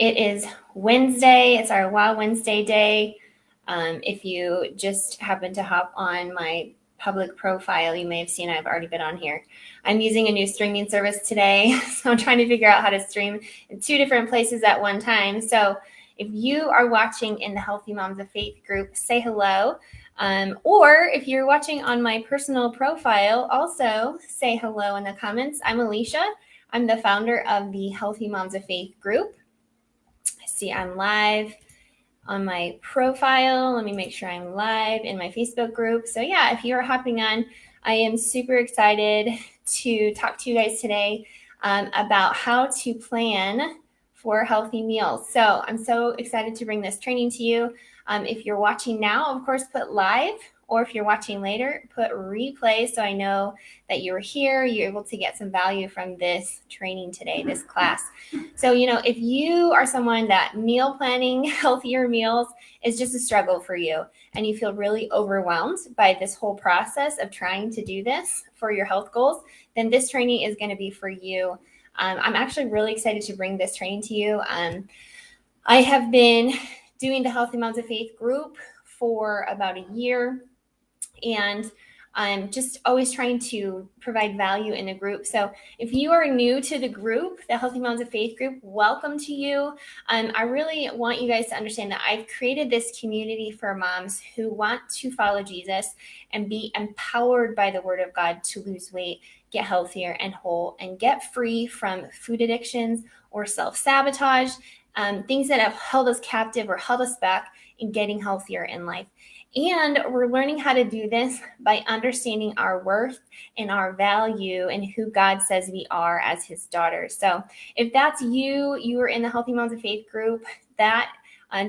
It is Wednesday. It's our Wow Wednesday day. If you just happen to hop on my public profile, you may have seen I've already been on here. I'm using a new streaming service today, so I'm trying to figure out how to stream in 2 different places at one time. So if you are watching in the Healthy Moms of Faith group, say hello. Or if you're watching on my personal profile, also say hello in the comments. I'm Alicia. I'm the founder of the Healthy Moms of Faith group. See, I'm live on my profile. Let me make sure I'm live in my Facebook group. So yeah, if you're hopping on, I am super excited to talk to you guys today about how to plan for healthy meals. So I'm so excited to bring this training to you. If you're watching now, of course, put live, or if you're watching later, put replay so I know that you were here, you're able to get some value from this training today, this class. So, if you are someone that meal planning, healthier meals is just a struggle for you, and you feel really overwhelmed by this whole process of trying to do this for your health goals, then this training is going to be for you. I'm actually really excited to bring this training to you. I have been doing the Healthy Moms of Faith group for about a year, and I'm just always trying to provide value in the group. So if you are new to the group, the Healthy Moms of Faith group, welcome to you. I really want you guys to understand that I've created this community for moms who want to follow Jesus and be empowered by the Word of God to lose weight, get healthier and whole, and get free from food addictions or self-sabotage, things that have held us captive or held us back in getting healthier in life. And we're learning how to do this by understanding our worth and our value and who God says we are as his daughters. So if that's you, you are in the Healthy Moms of Faith group,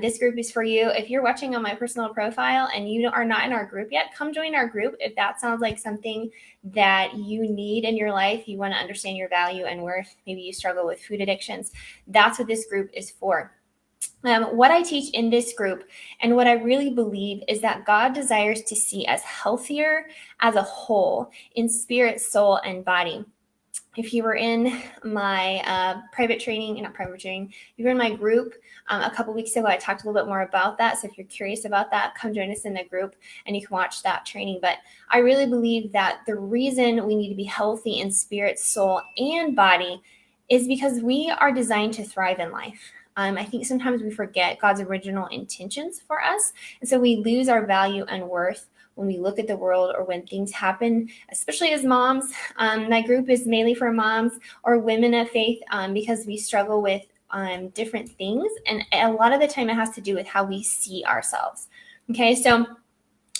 this group is for you. If you're watching on my personal profile and you are not in our group yet, come join our group. If that sounds like something that you need in your life, you want to understand your value and worth, maybe you struggle with food addictions, that's what this group is for. What I teach in this group and what I really believe is that God desires to see us healthier as a whole in spirit, soul, and body. If you were in my private training, if you were in my group a couple weeks ago, I talked a little bit more about that. So if you're curious about that, come join us in the group and you can watch that training. But I really believe that the reason we need to be healthy in spirit, soul, and body is because we are designed to thrive in life. I think sometimes we forget God's original intentions for us. And so we lose our value and worth when we look at the world or when things happen, especially as moms. My group is mainly for moms or women of faith because we struggle with different things. And a lot of the time it has to do with how we see ourselves. Okay, so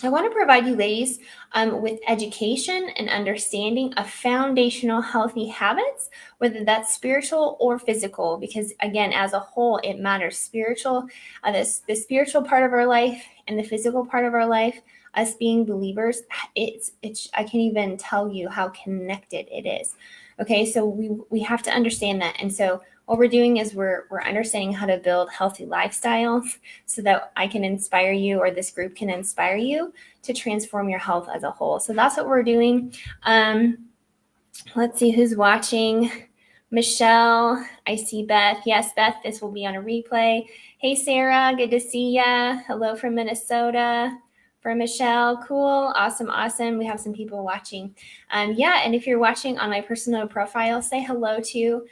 I want to provide you ladies with education and understanding of foundational healthy habits, whether that's spiritual or physical, because again, as a whole, it matters. Spiritual, the spiritual part of our life and the physical part of our life, us being believers, it's I can't even tell you how connected it is. Okay, so we have to understand that. And so what we're doing is we're understanding how to build healthy lifestyles so that I can inspire you, or this group can inspire you to transform your health as a whole. So that's what we're doing. Let's see who's watching. Michelle, I see Beth. Yes, Beth, this will be on a replay. Hey, Sarah, good to see ya. Hello from Minnesota. For Michelle, cool, awesome. We have some people watching. And if you're watching on my personal profile, say hello to.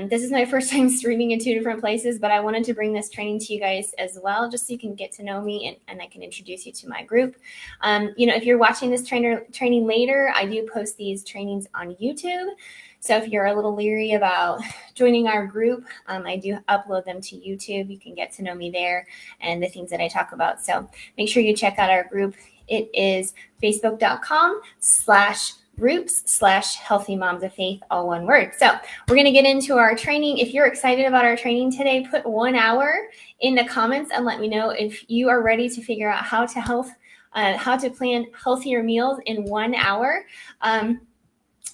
This is my first time streaming in 2 different places, but I wanted to bring this training to you guys as well, just so you can get to know me and I can introduce you to my group. If you're watching this training later, I do post these trainings on YouTube. So if you're a little leery about joining our group, I do upload them to YouTube. You can get to know me there and the things that I talk about. So make sure you check out our group. It is facebook.com/groups/Healthy Moms of Faith, all one word. So we're going to get into our training. If you're excited about our training today, put 1 hour in the comments and let me know if you are ready to figure out how to plan healthier meals in 1 hour.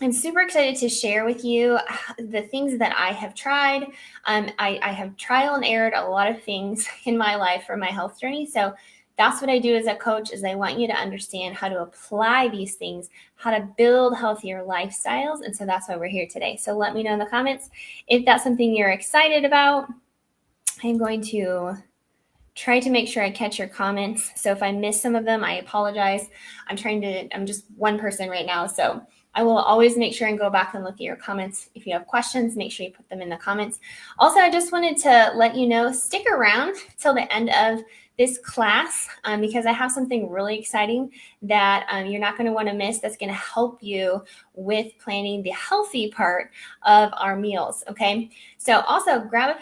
I'm super excited to share with you the things that I have tried. I have trial and errored a lot of things in my life for my health journey. So that's what I do as a coach, is I want you to understand how to apply these things, how to build healthier lifestyles. And so that's why we're here today. So let me know in the comments if that's something you're excited about. I'm going to try to make sure I catch your comments. So if I miss some of them, I apologize. I'm just one person right now. So I will always make sure and go back and look at your comments. If you have questions, make sure you put them in the comments. Also, I just wanted to let you know, stick around till the end of this class because I have something really exciting that you're not going to want to miss that's going to help you with planning the healthy part of our meals. Okay. So also grab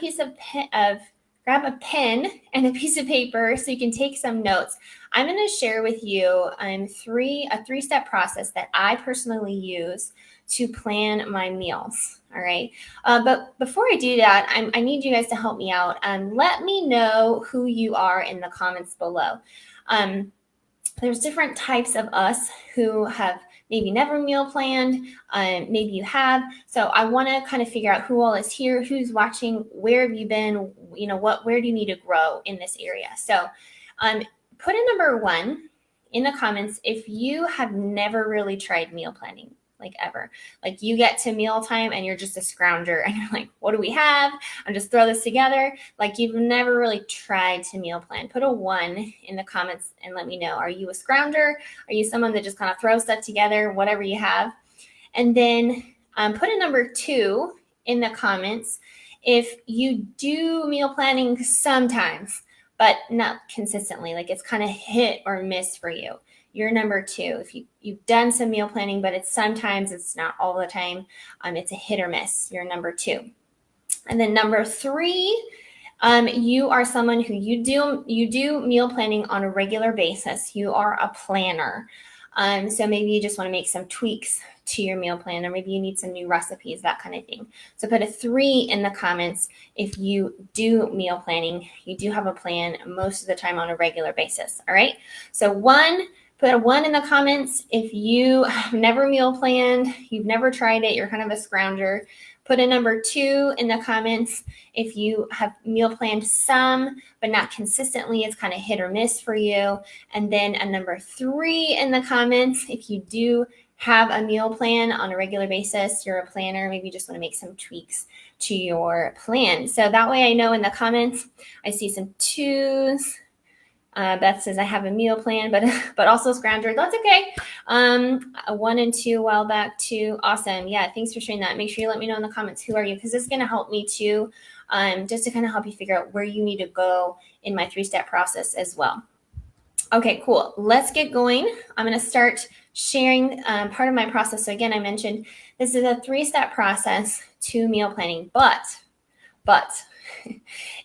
a pen and a piece of paper so you can take some notes. I'm going to share with you a three-step process that I personally use to plan my meals. All right. But before I do that, I need you guys to help me out. Let me know who you are in the comments below. There's different types of us who have maybe never meal planned, maybe you have. So I want to kind of figure out who all is here, who's watching, where have you been, where do you need to grow in this area? So put a number 1 in the comments if you have never really tried meal planning, like ever. Like you get to mealtime and you're just a scrounger and you're like, what do we have? I'm just throw this together. Like you've never really tried to meal plan. Put a 1 in the comments and let me know. Are you a scrounger? Are you someone that just kind of throws stuff together, whatever you have? And then put a number 2 in the comments if you do meal planning sometimes, but not consistently. Like it's kind of hit or miss for you. You're number 2. If you've done some meal planning, but it's not all the time. It's a hit or miss. You're number 2. And then number 3, you are someone who you do meal planning on a regular basis. You are a planner. So maybe you just want to make some tweaks to your meal plan, or maybe you need some new recipes, that kind of thing. So put a 3 in the comments if you do meal planning. You do have a plan most of the time on a regular basis. All right. So put a 1 in the comments if you have never meal planned, you've never tried it, you're kind of a scrounger. Put a number 2 in the comments if you have meal planned some, but not consistently. It's kind of hit or miss for you. And then a number 3 in the comments if you do have a meal plan on a regular basis, you're a planner, maybe you just want to make some tweaks to your plan. So that way I know in the comments, I see some 2s. Beth says I have a meal plan, but also scrounger. That's okay. A 1 and 2 a while back too. Awesome. Yeah, thanks for sharing that. Make sure you let me know in the comments who are you, because this is going to help me too, just to kind of help you figure out where you need to go in my 3-step process as well. Okay, cool. Let's get going. I'm going to start sharing part of my process. So again, I mentioned this is a 3-step process to meal planning, but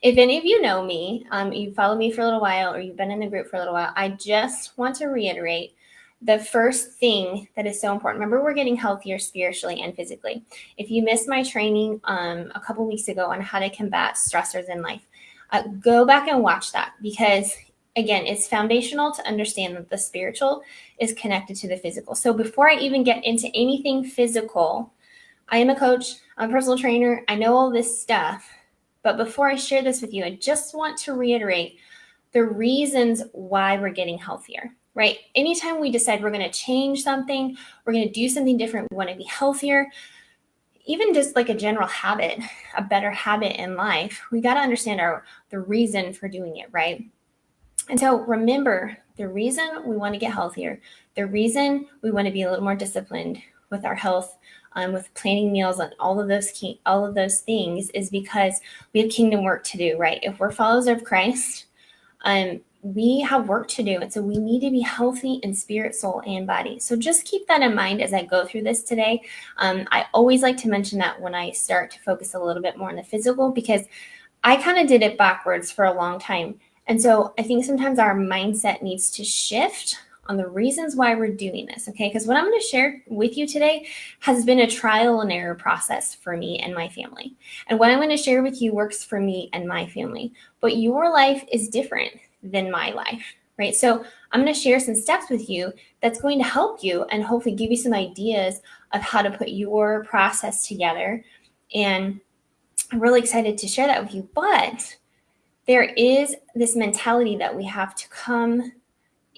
if any of you know me, you follow me for a little while, or you've been in the group for a little while, I just want to reiterate the first thing that is so important. Remember, we're getting healthier spiritually and physically. If you missed my training a couple weeks ago on how to combat stressors in life, go back and watch that, because again, it's foundational to understand that the spiritual is connected to the physical. So before I even get into anything physical, I am a coach, I'm a personal trainer, I know all this stuff. But before I share this with you, I just want to reiterate the reasons why we're getting healthier, right? Anytime we decide we're going to change something, we're going to do something different, we want to be healthier, even just like a general habit, a better habit in life, we got to understand the reason for doing it, right? And so remember, the reason we want to get healthier, the reason we want to be a little more disciplined with our health, with planning meals and all of those things, is because we have kingdom work to do, right? If we're followers of Christ, we have work to do. And so we need to be healthy in spirit, soul, and body. So just keep that in mind as I go through this today. I always like to mention that when I start to focus a little bit more on the physical, because I kind of did it backwards for a long time. And so I think sometimes our mindset needs to shift on the reasons why we're doing this, okay? Because what I'm going to share with you today has been a trial and error process for me and my family. And what I'm going to share with you works for me and my family. But your life is different than my life, right? So I'm going to share some steps with you that's going to help you and hopefully give you some ideas of how to put your process together. And I'm really excited to share that with you. But there is this mentality that we have to come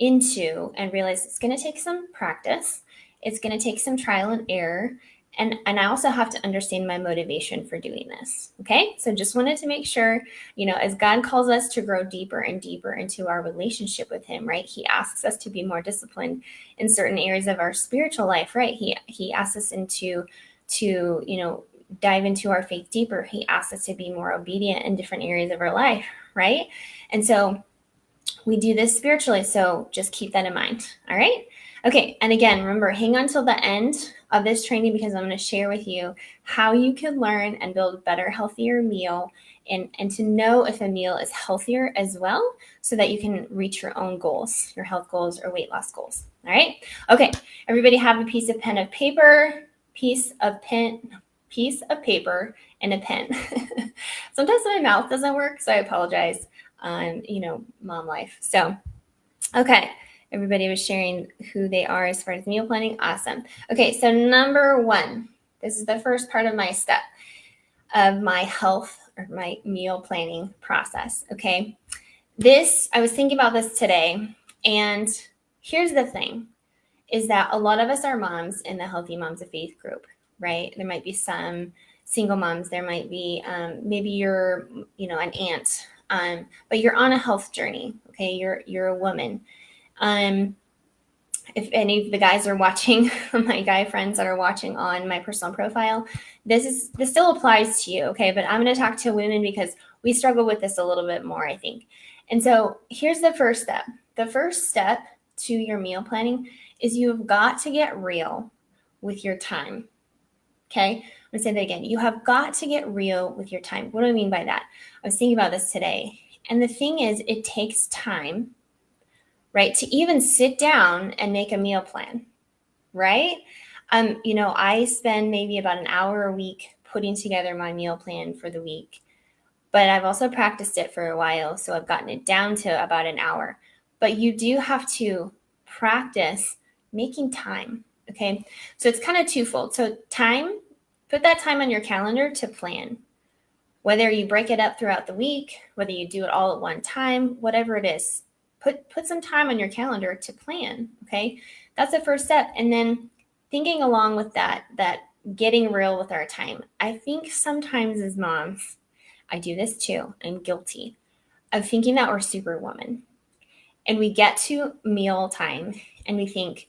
into and realize it's going to take some practice. It's going to take some trial and error. And I also have to understand my motivation for doing this. Okay. So just wanted to make sure, as God calls us to grow deeper and deeper into our relationship with Him, right? He asks us to be more disciplined in certain areas of our spiritual life, right? He asks us to dive into our faith deeper. He asks us to be more obedient in different areas of our life, right? And so we do this spiritually. So just keep that in mind. All right. Okay. And again, remember, hang on till the end of this training because I'm going to share with you how you can learn and build a better, healthier meal and to know if a meal is healthier as well so that you can reach your own goals, your health goals or weight loss goals. All right. Okay. Everybody have a piece of paper, piece of paper and a pen. Sometimes my mouth doesn't work, so I apologize. Mom life. So, okay. Everybody was sharing who they are as far as meal planning. Awesome. Okay. So number 1, this is the first part of my step of my health or my meal planning process. Okay. I was thinking about this today, and here's the thing is that a lot of us are moms in the Healthy Moms of Faith group, right? There might be some single moms. There might be, maybe you're, an aunt, but you're on a health journey. Okay. You're a woman. If any of the guys are watching, my guy friends that are watching on my personal profile, this still applies to you. Okay. But I'm going to talk to women because we struggle with this a little bit more, I think. And so here's the first step. The first step to your meal planning is you've got to get real with your time. Okay. I'm going to say that again. You have got to get real with your time. What do I mean by that? I was thinking about this today. And the thing is, it takes time, right, to even sit down and make a meal plan, right? I spend maybe about an hour a week putting together my meal plan for the week, but I've also practiced it for a while, so I've gotten it down to about an hour. But you do have to practice making time, okay? So it's kind of twofold. So time, put that time on your calendar to plan. Whether you break it up throughout the week, whether you do it all at one time, whatever it is, put some time on your calendar to plan, okay? That's the first step. And then thinking along with that getting real with our time. I think sometimes as moms, I do this too. I'm guilty of thinking that we're superwoman. And we get to meal time and we think,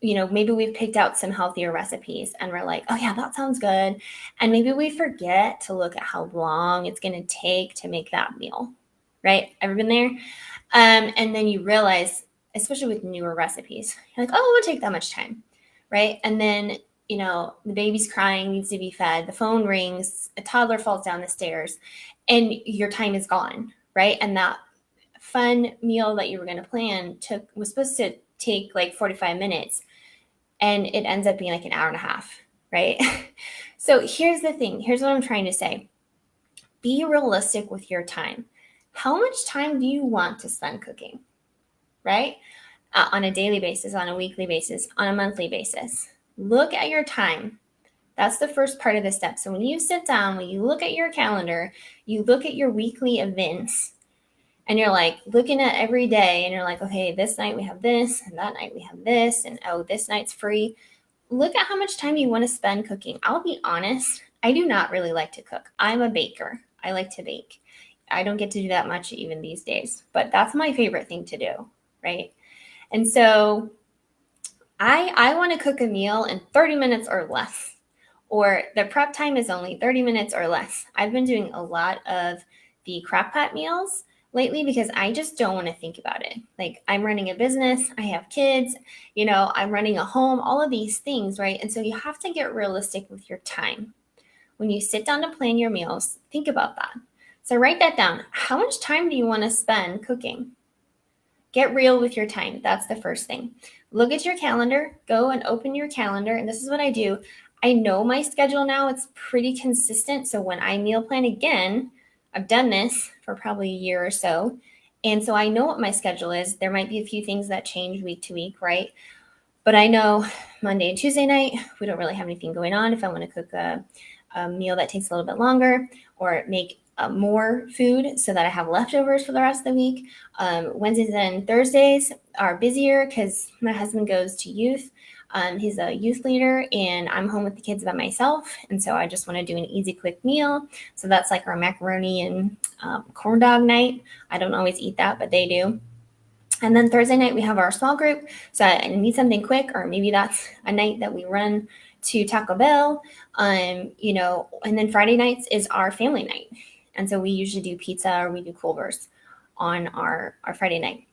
maybe we've picked out some healthier recipes and we're like, oh yeah, that sounds good. And maybe we forget to look at how long it's going to take to make that meal, right? Ever been there? And then you realize, especially with newer recipes, you're like, oh, it won't take that much time, right? And then, the baby's crying, needs to be fed, the phone rings, a toddler falls down the stairs, and your time is gone, right? And that fun meal that you were going to plan was supposed to take like 45 minutes, and it ends up being like an hour and a half, right? So here's the thing. Here's what I'm trying to say. Be realistic with your time. How much time do you want to spend cooking, right? On a daily basis, on a weekly basis, on a monthly basis. Look at your time. That's the first part of the step. So when you sit down, when you look at your calendar, you look at your weekly events, and you're like looking at every day and you're like, okay, this night we have this and that night we have this. And oh, this night's free. Look at how much time you want to spend cooking. I'll be honest. I do not really like to cook. I'm a baker. I like to bake. I don't get to do that much even these days, but that's my favorite thing to do. Right. And so I want to cook a meal in 30 minutes or less, or the prep time is only 30 minutes or less. I've been doing a lot of the crock pot meals lately because I just don't want to think about it. Like I'm running a business, I have kids, I'm running a home, all of these things, right? And so you have to get realistic with your time. When you sit down to plan your meals, think about that. So write that down. How much time do you want to spend cooking? Get real with your time. That's the first thing. Look at your calendar, go and open your calendar. And this is what I do. I know my schedule now. It's pretty consistent. So when I meal plan again, I've done this for probably a year or so. And so I know what my schedule is. There might be a few things that change week to week, right? But I know Monday and Tuesday night, we don't really have anything going on. If I want to cook a meal that takes a little bit longer or make more food so that I have leftovers for the rest of the week. Wednesdays and Thursdays are busier because my husband goes to youth He's a youth leader, and I'm home with the kids by myself. And so I just want to do an easy, quick meal. So that's like our macaroni and corn dog night. I don't always eat that, but they do. And then Thursday night, we have our small group. So I need something quick, or maybe that's a night that we run to Taco Bell. And then Friday nights is our family night. And so we usually do pizza or we do Culver's on our Friday night.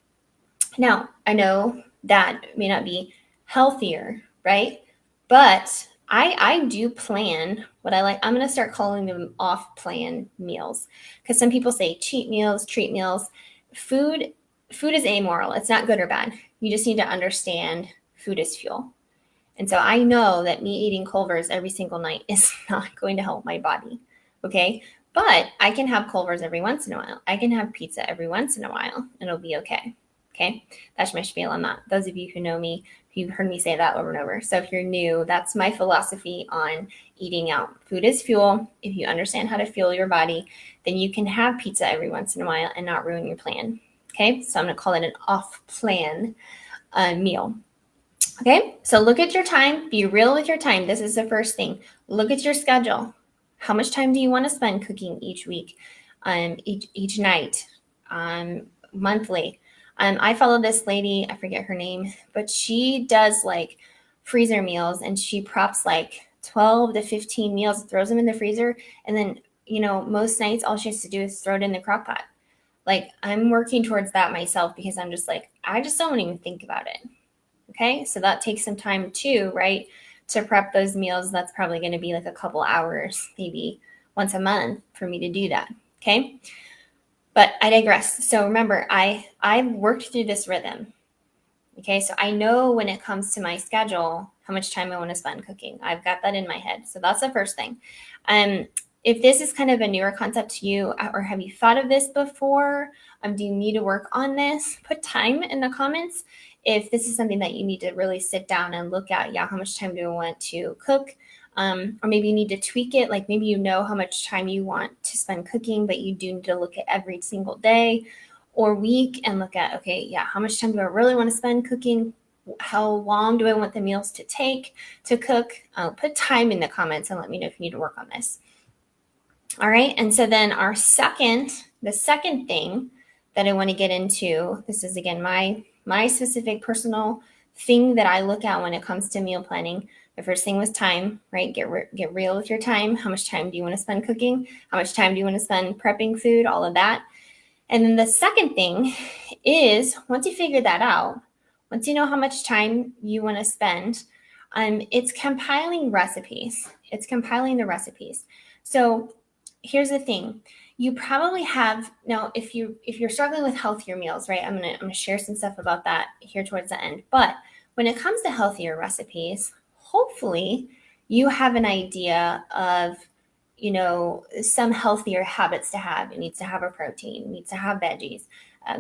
Now, I know that may not be healthier, right? But I do plan what I like. I'm going to start calling them off plan meals, because some people say cheat meals, treat meals. Food food is amoral. It's not good or bad. You just need to understand food is fuel. And so I know that me eating Culver's every single night is not going to help my body. Okay. But I can have Culver's every once in a while. I can have pizza every once in a while, and it'll be okay. Okay. That's my spiel on that. Those of you who know me, you've heard me say that over and over. So if you're new, that's my philosophy on eating out. Food is fuel. If you understand how to fuel your body, then you can have pizza every once in a while and not ruin your plan. Okay. So I'm going to call it an off plan meal. Okay, so look at your time. Be real with your time. This is the first thing. Look at your schedule. How much time do you want to spend cooking each week, each night, monthly? I follow this lady. I forget her name, but she does like freezer meals, and she props like 12 to 15 meals, throws them in the freezer, and then most nights all she has to do is throw it in the crock pot. Like, I'm working towards that myself, because I'm just like, I just don't even think about it. Okay, so that takes some time too, right? To prep those meals, that's probably going to be like a couple hours, maybe once a month for me to do that. Okay, but I digress. So remember, I've worked through this rhythm. Okay, so I know when it comes to my schedule how much time I want to spend cooking. I've got that in my head. So that's the first thing. If this is kind of a newer concept to you, or have you thought of this before? Do you need to work on this? Put time in the comments if this is something that you need to really sit down and look at. Yeah, how much time do I want to cook? Or maybe you need to tweak it. Like, maybe you know how much time you want to spend cooking, but you do need to look at every single day or week and look at, okay, yeah, how much time do I really want to spend cooking? How long do I want the meals to take to cook? Put time in the comments and let me know if you need to work on this. All right. And so then the second thing that I want to get into, this is again my specific personal thing that I look at when it comes to meal planning. The first thing was time, right? Get real with your time. How much time do you want to spend cooking? How much time do you want to spend prepping food? All of that. And then the second thing is, once you figure that out, once you know how much time you want to spend, it's compiling recipes. It's compiling the recipes. So here's the thing. You probably have, now if you're struggling with healthier meals, right? I'm gonna share some stuff about that here towards the end. But when it comes to healthier recipes, hopefully you have an idea of some healthier habits to have. It needs to have a protein, it needs to have veggies,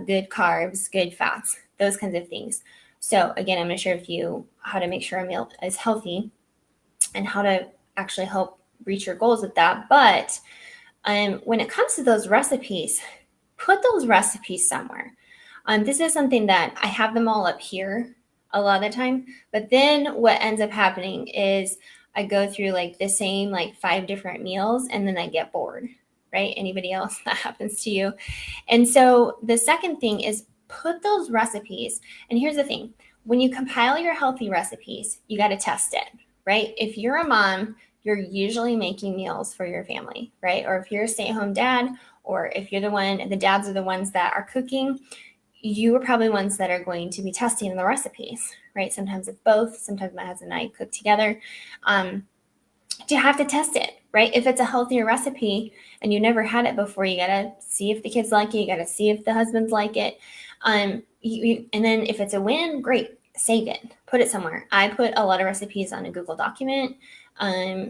good carbs, good fats, those kinds of things. So again, I'm going to share with you how to make sure a meal is healthy and how to actually help reach your goals with that. But when it comes to those recipes, put those recipes somewhere. This is something that I have them all up here a lot of the time, but then what ends up happening is I go through like the same like 5 different meals, and then I get bored, right? Anybody else that happens to you? And so the second thing is put those recipes. And here's the thing. When you compile your healthy recipes, you got to test it, right? If you're a mom, you're usually making meals for your family, right? Or if you're a stay-at-home dad, or if you're the dads are the ones that are cooking, you are probably ones that are going to be testing the recipes, right? Sometimes it's both. Sometimes my husband and I cook together. You have to test it, right? If it's a healthier recipe and you never had it before, you got to see if the kids like it. You got to see if the husbands like it. And then if it's a win, great, save it, put it somewhere. I put a lot of recipes on a Google document,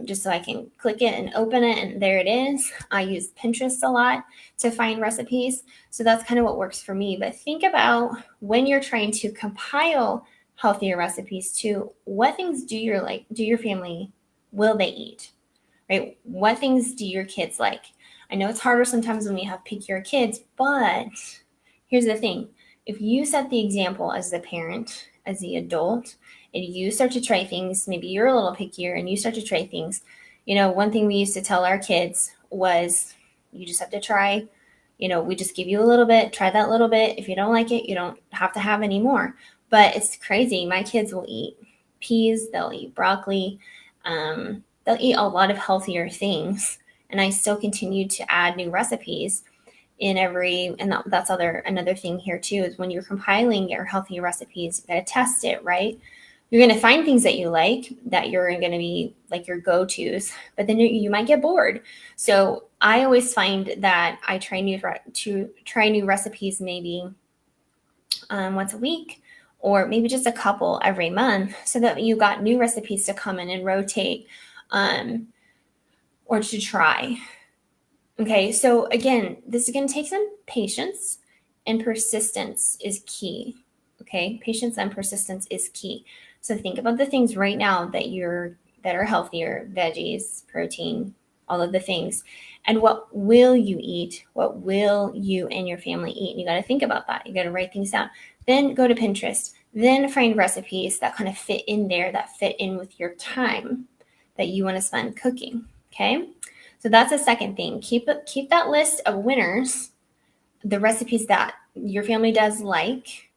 just so I can click it and open it, and there it is. I use Pinterest a lot to find recipes. So that's kind of what works for me. But think about when you're trying to compile healthier recipes too, what things do your family, will they eat, right? What things do your kids like? I know it's harder sometimes when we have pickier kids, but here's the thing. If you set the example as the parent, as the adult and you start to try things, maybe you're a little pickier and you start to try things. One thing we used to tell our kids was you just have to try. We just give you a little bit, try that little bit. If you don't like it, you don't have to have any more. But it's crazy. My kids will eat peas, they'll eat broccoli, they'll eat a lot of healthier things. And I still continue to add new recipes that's another thing here too, is when you're compiling your healthy recipes, you got to test it, right? You're going to find things that you like, that you're going to be like your go-tos, but then you might get bored. So I always find that I try new recipes maybe once a week, or maybe just a couple every month, so that you got new recipes to come in and rotate, or to try. Okay, so again, this is going to take some patience, and persistence is key. Okay, patience and persistence is key. So think about the things right now that are healthier, veggies, protein, all of the things. And what will you eat? What will you and your family eat? You got to think about that. You got to write things down. Then go to Pinterest. Then find recipes that kind of fit in there, that fit in with your time that you want to spend cooking. Okay, so that's the second thing. Keep that list of winners, the recipes that your family does like,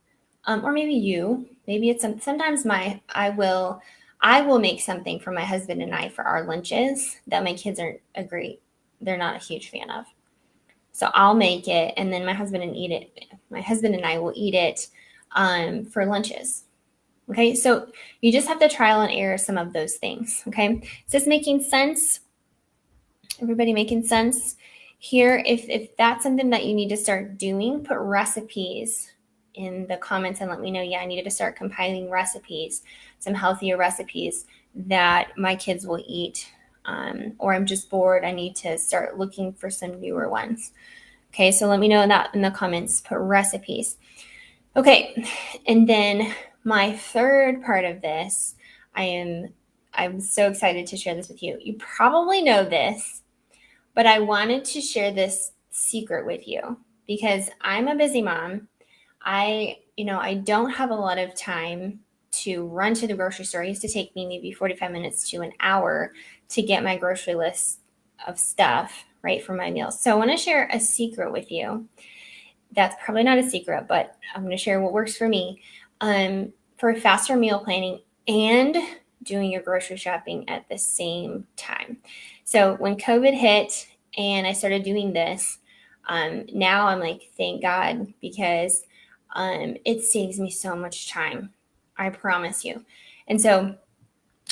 or maybe it's sometimes I will make something for my husband and I for our lunches that my kids they're not a huge fan of. So I'll make it, and then my husband and I will eat it for lunches. Okay, so you just have to trial and error some of those things. Okay, is this making sense? Everybody making sense here? If that's something that you need to start doing, put recipes in the comments and let me know. Yeah, I needed to start compiling recipes, some healthier recipes that my kids will eat, or I'm just bored. I need to start looking for some newer ones. Okay, so let me know that in the comments. Put recipes. Okay, and then my third part of this, I'm so excited to share this with you. You probably know this, but I wanted to share this secret with you because I'm a busy mom. I don't have a lot of time to run to the grocery store. It used to take me maybe 45 minutes to an hour to get my grocery list of stuff, right, for my meals. So I want to share a secret with you. That's probably not a secret, but I'm going to share what works for me for faster meal planning and doing your grocery shopping at the same time. So when COVID hit and I started doing this, now I'm like, thank God, because it saves me so much time. I promise you. And so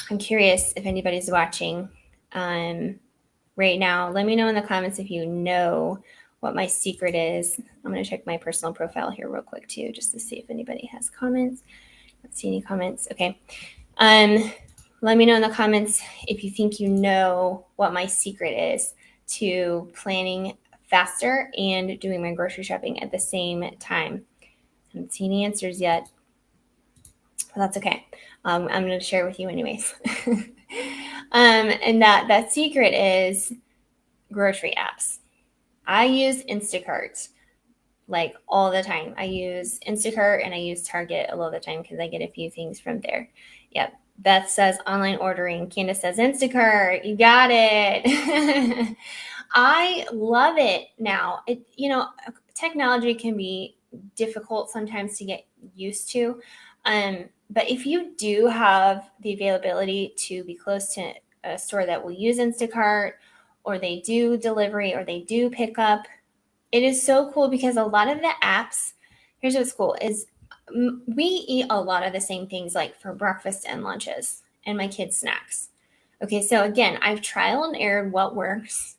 I'm curious if anybody's watching right now. Let me know in the comments if you know what my secret is. I'm going to check my personal profile here real quick too, just to see if anybody has comments. I don't see any comments. Okay. Let me know in the comments if you think you know what my secret is to planning faster and doing my grocery shopping at the same time. I haven't seen any answers yet, but that's okay. I'm going to share with you anyways. And that secret is grocery apps. I use Instacart like all the time. I use Instacart and I use Target a lot of the time because I get a few things from there. Yep. Beth says online ordering. Candace says Instacart. You got it. I love it now. Technology can be difficult sometimes to get used to. But if you do have the availability to be close to a store that will use Instacart, or they do delivery, or they do pick up, it is so cool because a lot of the apps, here's what's cool, is we eat a lot of the same things like for breakfast and lunches and my kids' snacks. Okay, so again, I've trial and errored what works.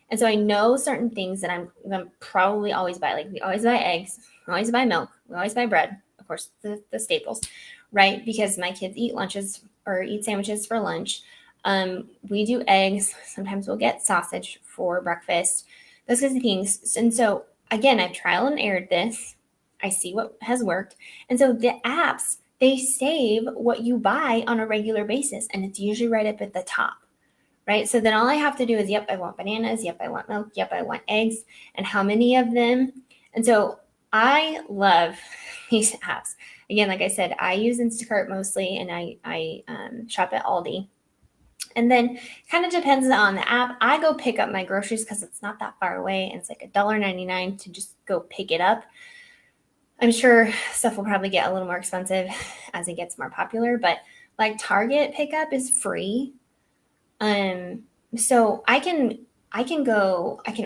And so I know certain things that I'm going to probably always buy. Like we always buy eggs, we always buy milk, we always buy bread, of course, the staples, right? Because my kids eat lunches or eat sandwiches for lunch. We do eggs. Sometimes we'll get sausage for breakfast, those kinds of things. And so again, I've trial and errored this. I see what has worked. And so the apps, they save what you buy on a regular basis. And it's usually right up at the top, right? So then all I have to do is, yep, I want bananas. Yep, I want milk. Yep, I want eggs. And how many of them? And so I love these apps. Again, like I said, I use Instacart mostly, and I shop at Aldi. And then kind of depends on the app. I go pick up my groceries because it's not that far away, and it's like $1.99 to just go pick it up. I'm sure stuff will probably get a little more expensive as it gets more popular, but like Target pickup is free. So I can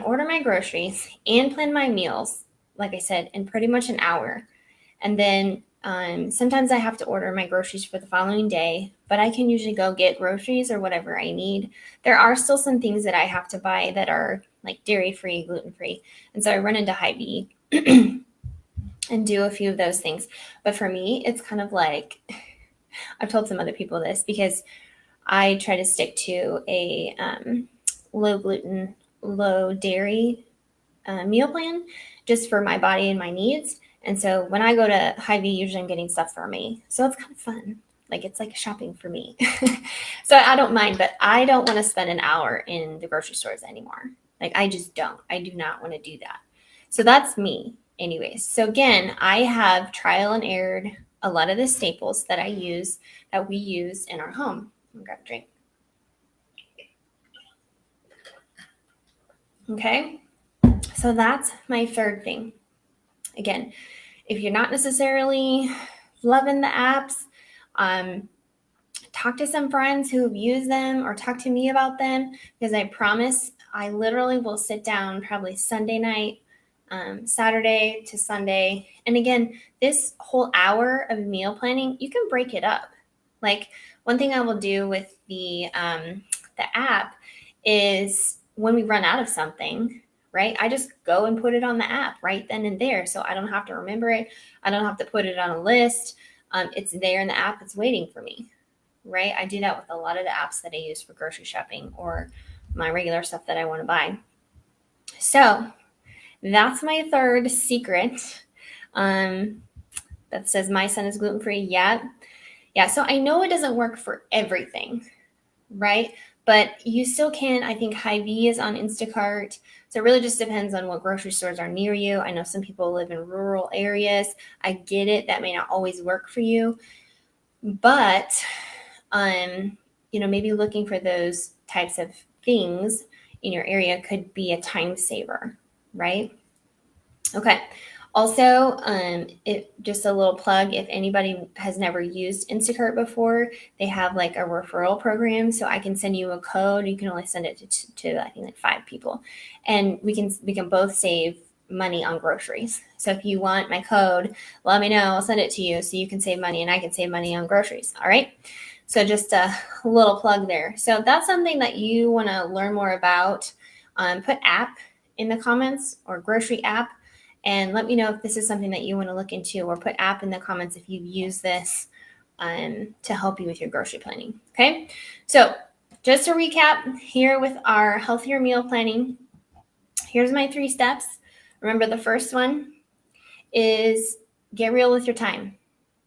order my groceries and plan my meals, like I said, in pretty much an hour. And then sometimes I have to order my groceries for the following day, but I can usually go get groceries or whatever I need. There are still some things that I have to buy that are like dairy free, gluten free. And so I run into Hy-Vee and do a few of those things. But for me, it's kind of like I've told some other people this because I try to stick to a low gluten, low dairy meal plan just for my body and my needs. And so when I go to Hy-Vee, usually I'm getting stuff for me. So it's kind of fun. Like it's like shopping for me. So I don't mind, but I don't want to spend an hour in the grocery stores anymore. Like I just don't. I do not want to do that. So that's me. Anyways, so again, I have trial and errored a lot of the staples that that we use in our home. I'm gonna grab a drink. Okay, so that's my third thing. Again, if you're not necessarily loving the apps, talk to some friends who have used them or talk to me about them, because I promise I literally will sit down probably Sunday night, Saturday to Sunday. And again, this whole hour of meal planning, you can break it up. Like one thing I will do with the app is when we run out of something, right? I just go and put it on the app right then and there. So I don't have to remember it. I don't have to put it on a list. It's there in the app. It's waiting for me, right? I do that with a lot of the apps that I use for grocery shopping or my regular stuff that I want to buy. So that's my third secret. That says my son is gluten free. Yeah. So I know it doesn't work for everything, right? But you still can. I think Hy-Vee is on Instacart. So it really just depends on what grocery stores are near you. I know some people live in rural areas. I get it. That may not always work for you. But, maybe looking for those types of things in your area could be a time saver, right? Okay. Also, just a little plug, if anybody has never used Instacart before, they have like a referral program. So I can send you a code. You can only send it to I think like 5 people. And we can both save money on groceries. So if you want my code, let me know. I'll send it to you so you can save money and I can save money on groceries. All right. So just a little plug there. So that's something that you want to learn more about. Put app in the comments or grocery app. And let me know if this is something that you want to look into, or put app in the comments if you've used this to help you with your grocery planning. Okay. So just to recap here with our healthier meal planning, here's my 3 steps. Remember, the first one is get real with your time.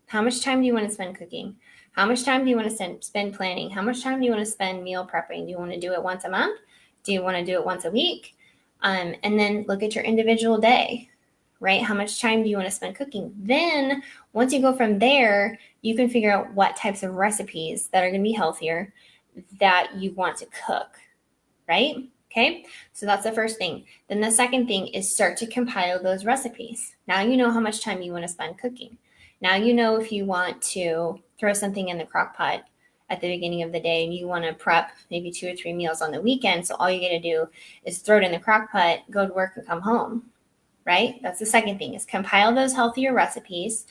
How much time do you want to spend cooking? How much time do you want to spend planning? How much time do you want to spend meal prepping? Do you want to do it once a month? Do you want to do it once a week? And then look at your individual day. Right? How much time do you want to spend cooking? Then once you go from there, you can figure out what types of recipes that are going to be healthier that you want to cook, right? Okay, so that's the first thing. Then the second thing is start to compile those recipes. Now you know how much time you want to spend cooking. Now you know if you want to throw something in the crock pot at the beginning of the day and you want to prep maybe 2 or 3 meals on the weekend. So all you got to do is throw it in the crock pot, go to work and come home. Right? That's the second thing, is compile those healthier recipes,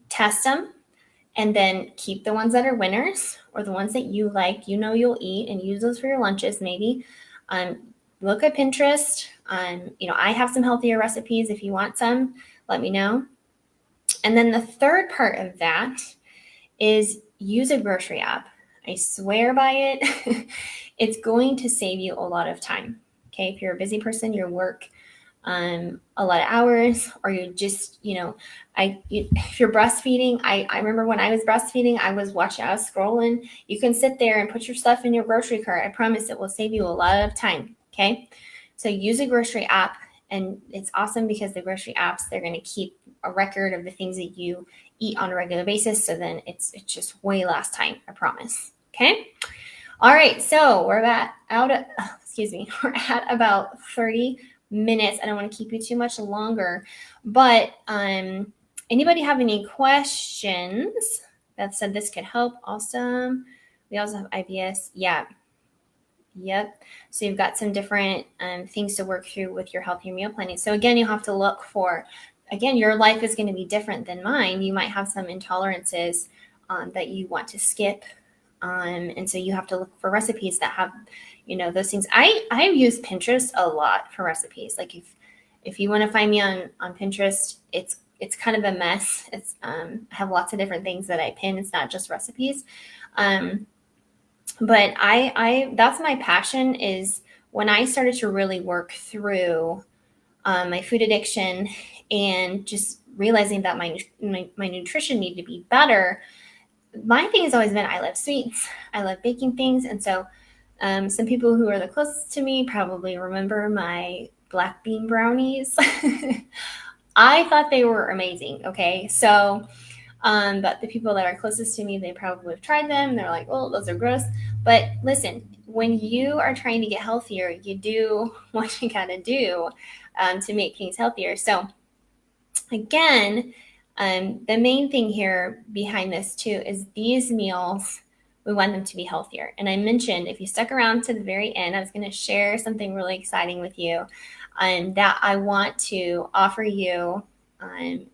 test them, and then keep the ones that are winners or the ones that you like, you'll eat, and use those for your lunches maybe. Look at Pinterest. I have some healthier recipes. If you want some, let me know. And then the third part of that is use a grocery app. I swear by it. It's going to save you a lot of time. Okay, if you're a busy person, you work a lot of hours, or you just, if you're breastfeeding, I remember when I was breastfeeding, I was scrolling. You can sit there and put your stuff in your grocery cart. I promise it will save you a lot of time. Okay, so use a grocery app, and it's awesome because the grocery apps, they're going to keep a record of the things that you eat on a regular basis. So then it's just way less time, I promise. Okay. All right. So we're we're at about 30 minutes. I don't want to keep you too much longer, but anybody have any questions? That said this could help. Awesome. We also have IBS. Yeah. Yep. So you've got some different things to work through with your healthier meal planning. So again, you have to look for, again, your life is going to be different than mine. You might have some intolerances that you want to skip. And so you have to look for recipes that have, those things. I use Pinterest a lot for recipes. Like if you want to find me on Pinterest, it's kind of a mess. It's I have lots of different things that I pin. It's not just recipes. But I that's my passion, is when I started to really work through my food addiction and just realizing that my nutrition needed to be better. My thing has always been, I love sweets. I love baking things. And so some people who are the closest to me probably remember my black bean brownies. I thought they were amazing. Okay. So but the people that are closest to me, they probably have tried them. They're like, oh, those are gross. But listen, when you are trying to get healthier, you do what you got to do to make things healthier. So again, the main thing here behind this too is these meals, we want them to be healthier. And I mentioned, if you stuck around to the very end, I was going to share something really exciting with you that I want to offer you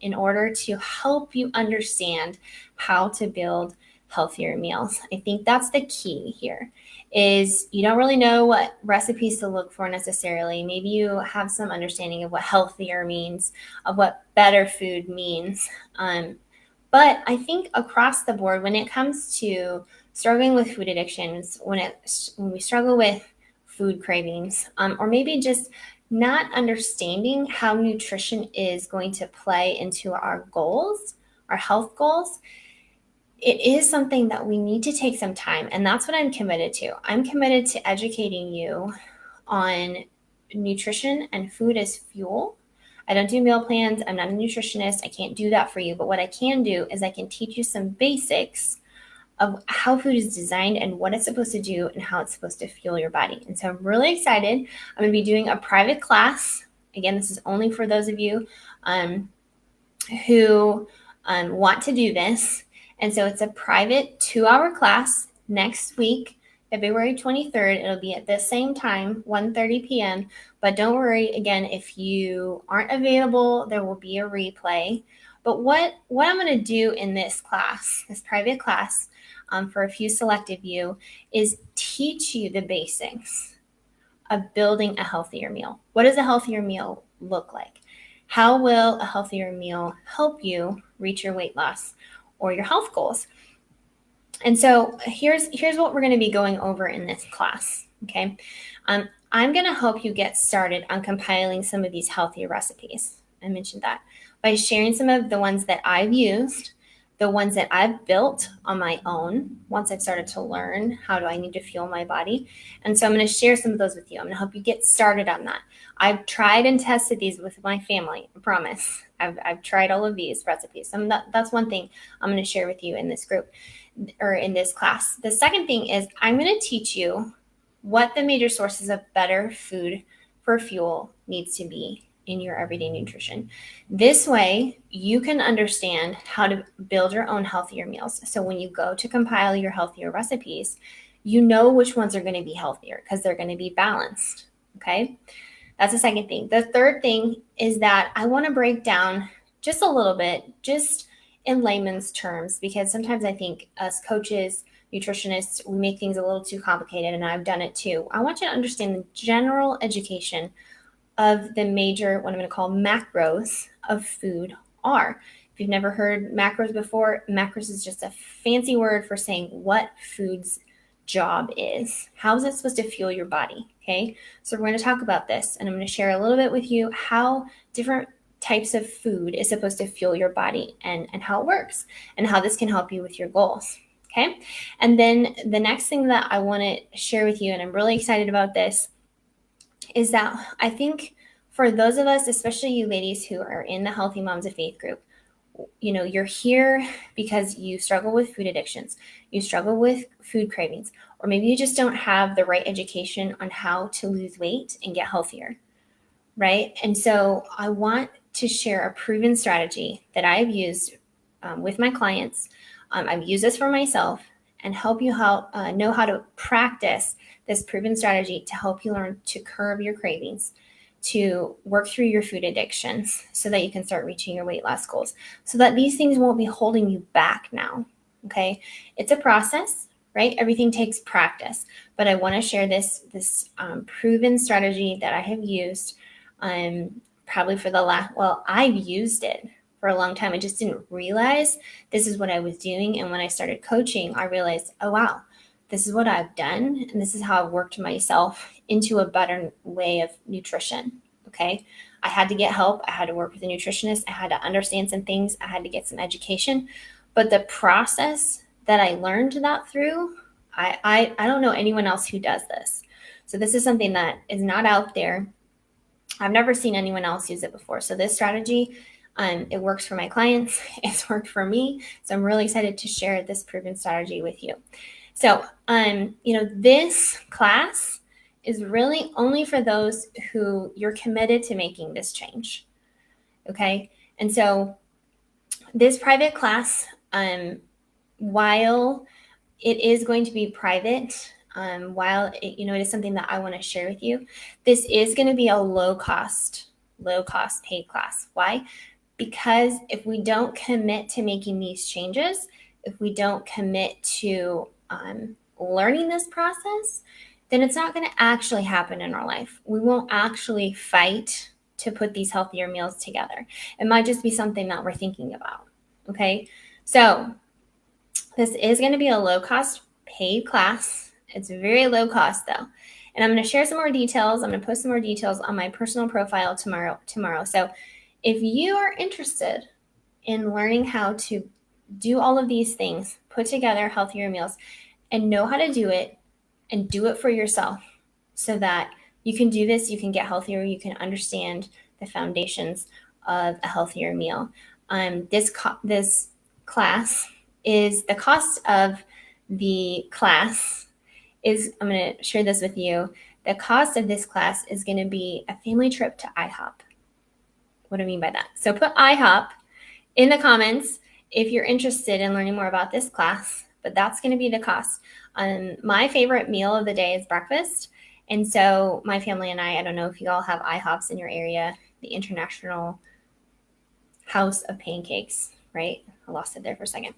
in order to help you understand how to build healthier meals. I think that's the key here, is you don't really know what recipes to look for necessarily. Maybe you have some understanding of what healthier means, of what better food means. But I think across the board, when it comes to struggling with food addictions, when we struggle with food cravings, or maybe just not understanding how nutrition is going to play into our goals, our health goals, it is something that we need to take some time. And that's what I'm committed to. I'm committed to educating you on nutrition and food as fuel. I don't do meal plans. I'm not a nutritionist. I can't do that for you. But what I can do is I can teach you some basics of how food is designed and what it's supposed to do and how it's supposed to fuel your body. And so I'm really excited. I'm going to be doing a private class. Again, this is only for those of you who want to do this. And so it's a private 2-hour class next week, February 23rd. It'll be at the same time, 1:30 p.m. But don't worry, again, if you aren't available, there will be a replay. But what I'm going to do in this class, this private class, for a few selected you, is teach you the basics of building a healthier meal. What does a healthier meal look like? How will a healthier meal help you reach your weight loss or your health goals? And so here's what we're going to be going over in this class. Okay. I'm going to help you get started on compiling some of these healthier recipes. I mentioned that by sharing some of the ones that I've used, the ones that I've built on my own once I've started to learn how do I need to fuel my body. And so I'm going to share some of those with you. I'm going to help you get started on that. I've tried and tested these with my family, I promise. I've tried all of these recipes. So that's one thing I'm going to share with you in this group or in this class. The second thing is I'm going to teach you what the major sources of better food for fuel needs to be in your everyday nutrition. This way, you can understand how to build your own healthier meals. So when you go to compile your healthier recipes, you know which ones are going to be healthier because they're going to be balanced. Okay. That's the second thing. The third thing is that I want to break down just a little bit, just in layman's terms, because sometimes I think us coaches, nutritionists, we make things a little too complicated, and I've done it too. I want you to understand the general education of the major, what I'm going to call macros of food are. If you've never heard macros before, macros is just a fancy word for saying what food's job is. How is it supposed to fuel your body? Okay, so we're going to talk about this, and I'm going to share a little bit with you how different types of food is supposed to fuel your body and how it works and how this can help you with your goals. Okay, and then the next thing that I want to share with you, and I'm really excited about this, is that I think for those of us, especially you ladies who are in the Healthy Moms of Faith group, you're here because you struggle with food addictions, you struggle with food cravings, or maybe you just don't have the right education on how to lose weight and get healthier, right? And so I want to share a proven strategy that I've used with my clients. I've used this for myself and help you know how to practice this proven strategy to help you learn to curb your cravings, to work through your food addictions so that you can start reaching your weight loss goals, so that these things won't be holding you back now. Okay. It's a process, right? Everything takes practice, but I want to share this proven strategy that I have used probably for the I've used it for a long time. I just didn't realize this is what I was doing. And when I started coaching, I realized, oh, wow, this is what I've done. And this is how I've worked myself into a better way of nutrition. Okay. I had to get help. I had to work with a nutritionist. I had to understand some things. I had to get some education. But the process that I learned that through, I don't know anyone else who does this. So this is something that is not out there. I've never seen anyone else use it before. So this strategy, it works for my clients. It's worked for me. So I'm really excited to share this proven strategy with you. So, this class is really only for those who you're committed to making this change. Okay. And so this private class, while it is going to be private, while it is something that I want to share with you, this is going to be a low cost paid class. Why? Because if we don't commit to making these changes, if we don't commit to learning this process, then it's not going to actually happen in our life. We won't actually fight to put these healthier meals together. It might just be something that we're thinking about. Okay. So this is going to be a low cost paid class. It's very low cost though. And I'm going to share some more details. I'm going to post some more details on my personal profile tomorrow. So if you are interested in learning how to do all of these things, put together healthier meals, and know how to do it and do it for yourself so that you can do this, you can get healthier, you can understand the foundations of a healthier meal. This class is the cost of the class is, I'm going to share this with you. The cost of this class is going to be a family trip to IHOP. What do I mean by that? So put IHOP in the comments if you're interested in learning more about this class, but that's going to be the cost. My favorite meal of the day is breakfast. And so my family and I don't know if you all have IHOPs in your area, the International House of Pancakes, right? I lost it there for a second.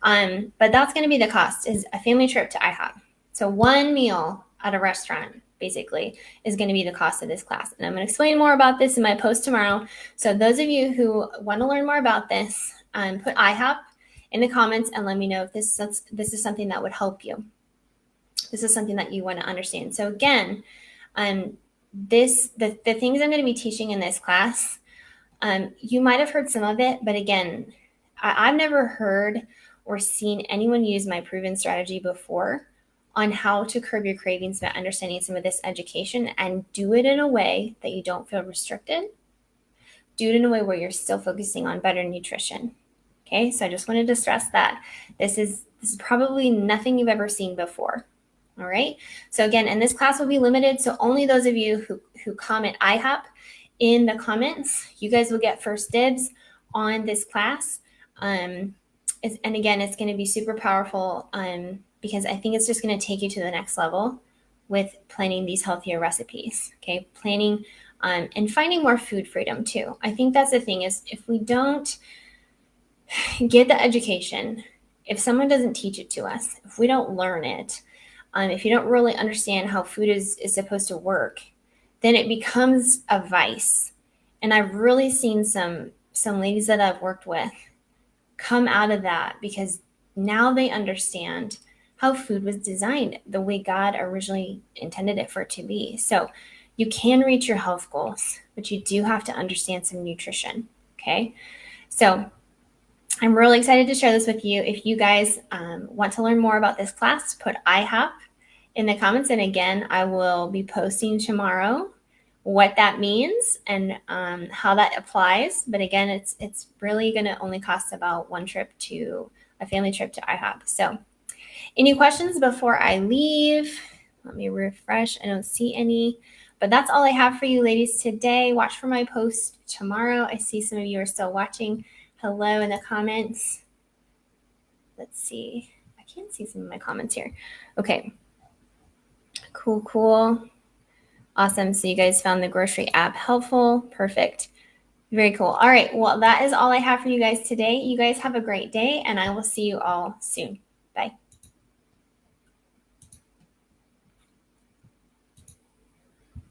But that's going to be the cost, is a family trip to IHOP. So one meal at a restaurant basically is going to be the cost of this class. And I'm going to explain more about this in my post tomorrow. So those of you who want to learn more about this, put IHOP in the comments and let me know if this is something that would help you. This is something that you want to understand. So again, the things I'm going to be teaching in this class, you might have heard some of it, but again, I've never heard or seen anyone use my proven strategy before on how to curb your cravings by understanding some of this education and do it in a way that you don't feel restricted. Do it in a way where you're still focusing on better nutrition. Okay, so I just wanted to stress that this is probably nothing you've ever seen before. All right, so again, and this class will be limited, so only those of you who comment IHOP in the comments, you guys will get first dibs on this class. And again, it's going to be super powerful because I think it's just going to take you to the next level with planning these healthier recipes. Okay, planning and finding more food freedom too. I think that's the thing, is if we don't get the education, if someone doesn't teach it to us, if we don't learn it, if you don't really understand how food is supposed to work, then it becomes a vice. And I've really seen some ladies that I've worked with come out of that because now they understand how food was designed the way God originally intended it for it to be. So you can reach your health goals, but you do have to understand some nutrition. Okay. So I'm really excited to share this with you. If you guys want to learn more about this class, put IHOP in the comments. And again, I will be posting tomorrow what that means and how that applies. But again, it's really going to only cost about one trip to a family trip to IHOP. So any questions before I leave? Let me refresh. I don't see any. But that's all I have for you ladies today. Watch for my post tomorrow. I see some of you are still watching. Hello in the comments. Let's see. I can't see some of my comments here. Okay. Cool. Awesome. So you guys found the grocery app helpful. Perfect. Very cool. All right. Well, that is all I have for you guys today. You guys have a great day, and I will see you all soon. Bye.